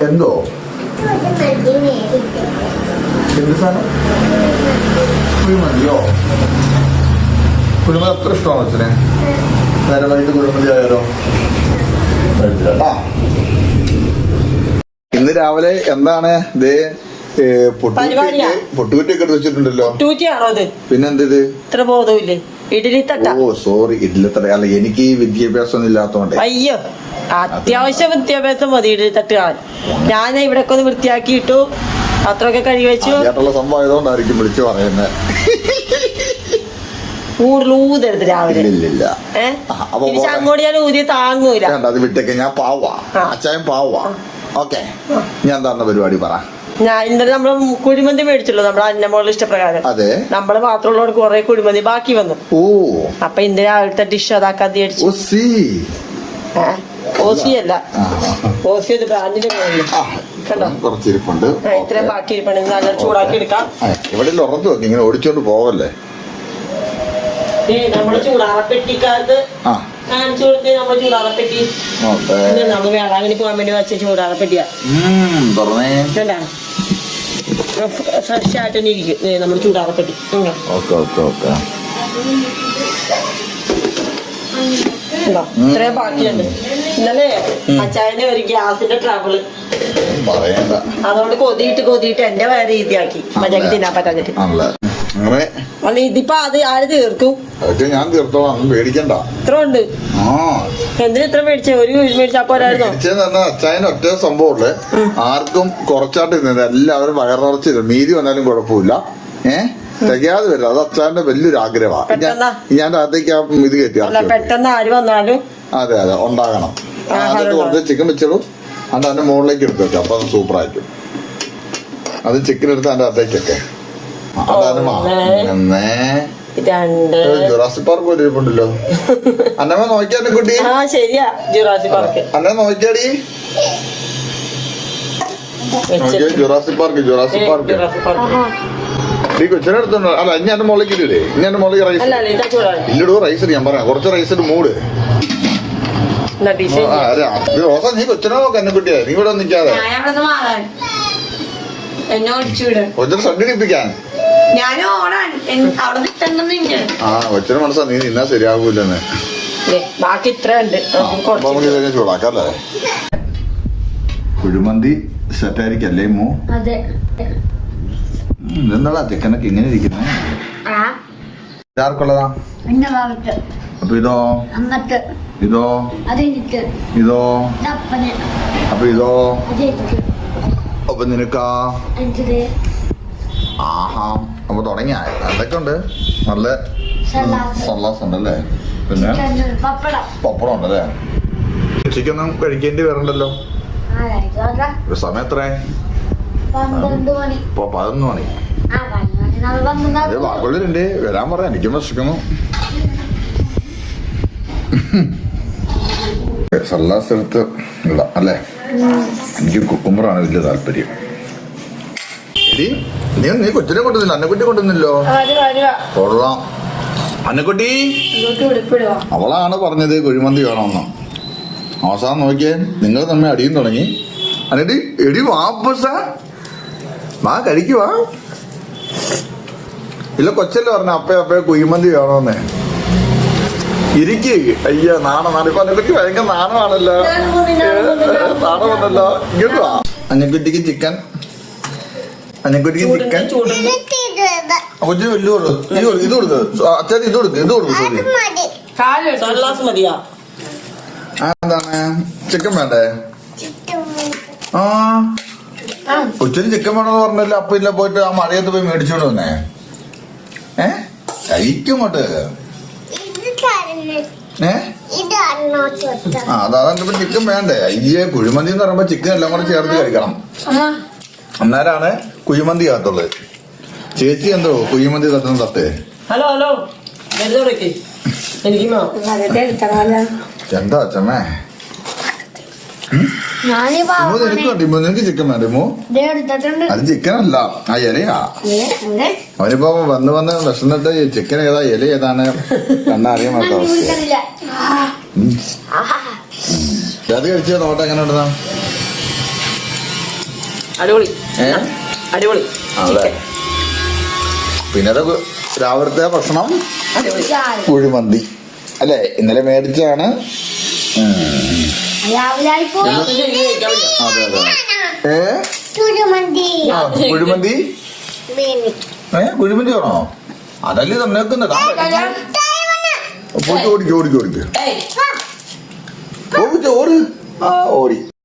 എന്തോ എന്ത് സാധനം? കുഴിമന്തിയോ? കുഴിമന്തി അത്ര ഇഷ്ടമാണോ അച്ഛനെ? നേരെ വൈകിട്ട് കുഴിമന്തി ആയാലോ? ഇന്ന് രാവിലെ എന്താണ് ഇതേ പൊട്ടുകുറ്റിയൊക്കെ എടുത്ത് വെച്ചിട്ടുണ്ടല്ലോ. പിന്നെന്ത് ഇത്ര ബോധമില്ലേ? ഇഡലി തട്ട. ഓ സോറി, ഇഡലി തട്ട. അല്ല, എനിക്ക് ഈ വിദ്യാഭ്യാസം ഒന്നും ഇല്ലാത്തോണ്ട്. അയ്യോ, അത്യാവശ്യം വിദ്യാഭ്യാസം മതി ഇഡലി തട്ട് കാണാൻ. ഞാൻ ഇവിടെ ഒന്ന് വൃത്തിയാക്കിയിട്ടു, അത്രയൊക്കെ കഴുകി വെച്ചു. സംഭവം ആയതുകൊണ്ടായിരിക്കും വിളിച്ചു പറയുന്നത്. ഊതരുത് രാവിലെ. അങ്ങോട്ട് ഞാൻ ഊതി താങ്ങൂല. അത് വിട്ടേക്ക്, ഞാൻ പാവാ, അച്ചായൻ പാവാ. ഓക്കെ, ഞാൻ എന്താ പരിപാടി പറ. ഞാൻ ഇന്നലെ നമ്മള് കുഴിമന്തി മേടിച്ചല്ലോ, നമ്മുടെ അന്നമോളുടെ ഇഷ്ടപ്രകാരം. അതെ, നമ്മള് മാത്രമുള്ളവർ കുറെ കുഴിമന്തി ബാക്കി വന്നു. ഓ, അപ്പൊ ഇന്നലെ രാവിലത്തെ ഡിഷ് അതാക്കാതെ അടിച്ചു. ഓസിയല്ല, ഓസി ഒരു ബ്രാൻഡിന്റെ പേരില് കണ്ടോ. കുറച്ചിരിപ്പുണ്ട്, ഇത്രയും ബാക്കി ഇരിപ്പുണ്ട്. നല്ല ചൂടാക്കി എടുക്കാം. ഇവിടെ ഉറച്ചു നോക്കി, ഇങ്ങനെ ഓടിച്ചോണ്ട് പോവല്ലേ. നമ്മള് ചൂടാറപ്പെട്ടിക്കാലത്ത് കാണിച്ചു കൊടുത്ത് നമ്മള് ചൂടാറപ്പെട്ടി നമ്മള് വേളാങ്കണ്ണി പോകാൻ വേണ്ടി വെച്ച ചൂടാറപ്പെട്ടിയാ. ഫ്രഷ് ആയിട്ട് തന്നെ ഇരിക്കും നമ്മള് ചൂടാറപ്പെട്ടി. ഇത്രയും ബാക്കിയുണ്ട്. ഇന്നലെ അച്ചായന്റെ ഒരു ഗ്യാസിന്റെ ട്രബിള്, അതുകൊണ്ട് കൊതിയിട്ട് എന്റെ വയറ് രീതിയാക്കി മര്യാദക്ക് തിന്നാൻ പറ്റാഞ്ഞിട്ട്. അല്ല, ഇതിപ്പോ അത് ആര് തീർക്കും? ഞാൻ തീർത്തോളാം, പേടിക്കണ്ട. ഇത്ര ഉണ്ട്. എന്തിനാ ഇത്ര മേടിച്ചേ? ഒരു മേടിച്ചാ പോരായിരുന്നോ? അച്ചായന് ഒറ്റ സംഭവമുള്ളേ, ആർക്കും കുറച്ചായിട്ട് ഇരുന്നത്, എല്ലാവരും വയർ നിറച്ചിരുന്നു. മീതി വന്നാലും കുഴപ്പമില്ല, തികയാതെ വരില്ല. അത് അച്ചായന്റെ വലിയൊരു ആഗ്രഹമാണ്. ഞാൻ അകത്തേക്ക് ഇത് കയറ്റി പെട്ടെന്ന് ആര് വന്നാലും അതെ ഉണ്ടാകണം. അതിന്റെ കുറച്ച് ചിക്കൻ വെച്ചോളൂ, അതിന്റെ മുകളിലേക്ക് എടുത്ത് വെക്കാം. അപ്പൊ അത് സൂപ്പർ ആയിരിക്കും. അത് ചിക്കൻ എടുത്ത് അതിന്റെ അകത്തേക്കൊക്കെ. ജുറാസിക് പാർക്ക് പോലെ ഇരിപ്പുണ്ടല്ലോ. അന്നമ്മ നോക്കിയാ കുട്ടി. അന്നെ നോക്കിയാടി. ജുറാസിക് പാർക്ക് ഈ കൊച്ചിനെ എടുത്തോണ്ടോ? അല്ല, ഇനി എന്റെ മുകളിലേക്ക് ഇല്ലേ? ഇനി എന്റെ മുകളിലേക്ക് റൈസ് ഇല്ലടോ. റൈസ് ഞാൻ പറയാം, കുറച്ച് റൈസ് മൂട്. റോസ, നീ കൊച്ചിനെ നോക്ക. എന്നെ കുട്ടിയാ, നീ ഇവിടെ നിൽക്കാതെ കൊച്ചിനെ സണ്ടിടിപ്പിക്കാൻ. കൊച്ചിനെ മനസ്സാ, നീ നിന്നാ ശരിയാകൂലെന്ന്. ബാക്കി ഇത്ര ഉണ്ട്, ചൂടാക്കല്ലേ. കുഴിമന്തി സെറ്റായിരിക്കല്ലേ മോ? ഇതെന്താ ചിക്കനൊക്കെ ഇങ്ങനെ ഇരിക്കുന്നത്? ഇതാർക്കുള്ളതാ? അപ്പൊ ഇതോ ഇതോ ഇതോ അപ്പൊ ഇതോ അപ്പൊ നിനക്കാ? ആഹാ, അപ്പൊ തുടങ്ങിയ എന്തൊക്കെ ഉണ്ട്? നല്ല സലാസ് ഉണ്ടല്ലേ, പിന്നെ പപ്പടം ഉണ്ടല്ലേ. ഉച്ചയ്ക്കൊന്നും കഴിക്കേണ്ടി വരണ്ടല്ലോ. സമയം എത്രേ? 11 മണി. വാക്കുള്ളിലുണ്ട്, വരാൻ പറയാം. എനിക്കും വിശക്കുന്നു. സലാസ് എടുത്ത് ഇല്ല അല്ലേ? എനിക്ക് കുക്കുമ്പറാണ് വലിയ താല്പര്യം. നീ കൊച്ചിനെ കൊണ്ടുവന്നില്ല, അന്നക്കുട്ടി കൊണ്ടുവന്നില്ലോ. കൊള്ളാം. അന്നക്കുട്ടി അവളാണ് പറഞ്ഞത് കുഴിമന്തി വേണമെന്ന്. അവസാനം നോക്കിയേ, നിങ്ങൾ തമ്മിൽ അടിയും തുടങ്ങി. എന്നിട്ട് എടി വാപ്പസ വാ കഴിക്കുവാ. ഇല്ല, കൊച്ചല്ലേ പറഞ്ഞ അപ്പേ കുഴിമന്തി വേണമെന്ന്. ഇരിക്ക്. അയ്യ, നാണം. ഇപ്പൊ അന്നക്കുട്ടി ഭയങ്കര നാണമാണല്ലോ. നാണമല്ലോ. ഇങ്ങോട്ട് വാ. അന്നക്കുട്ടിക്ക് ചിക്കൻ. അന്നക്കുട്ടിക്ക് ചിക്കൻ. കൊച്ചിന് വലിയ ഇത് കൊടുക്ക്. അച്ഛൻ ഇത് കൊടുക്ക്. സോറി, എന്താണ് ചിക്കൻ വേണ്ടേ? കൊച്ചിന് ചിക്കൻ വേണമെന്ന് പറഞ്ഞല്ലോ. അപ്പൊ ഇല്ല, പോയിട്ട് ആ മഴയത്ത് പോയി മേടിച്ചോണ്ട് വന്നേ. കഴിക്കുമോട്ട്. അതാ ചിക്കൻ വേണ്ടേ? അയ്യേ, കുഴിമന്തി എന്ന് പറയുമ്പോ ചിക്കൻ എല്ലാം കൂടെ ചേർത്ത് കഴിക്കണം. അന്നേരാണ് കുഴിമന്തി ആകത്തുള്ളത്. ചേച്ചി എന്തോ കുഴിമന്തി തട്ടുന്ന തട്ടേ. ഹലോ എന്താ അച്ഛമ്മേ? നിനക്ക് ചിക്കൻ വേണ്ടമോ? അത് ചിക്കൻ അല്ല, ആ ഇലയാ. അവനിപ്പോ വന്ന് വിശന്നിട്ട് ചിക്കൻ ഏതാ ഇല ഏതാണ് കണ്ണറിയാൻ മാറ്റാ. അത് കഴിച്ചാ നോട്ടെ എങ്ങനെ ഉണ്ടെന്നാ? അടിപൊളി ഏ? അടിപൊളി അതെ. പിന്നെ അതൊക്കെ രാവിലത്തെ ഭക്ഷണം അടിപൊളി കുഴിമന്തി അല്ലേ, ഇന്നലെ മേടിച്ചാണ്. രാവിലെ ആയിപ്പോ അതെ അതെ. കുഴിമന്തി കുഴിമന്തി കുഴിമന്തി ആണോ? അതല്ലേ തന്നേക്കുന്നതാ. ഓടിക്കോ ഓടിക്കോ ഓടിക്കോ ഏയ് ഓടിക്കോ ഓടി. ആ ഓടി.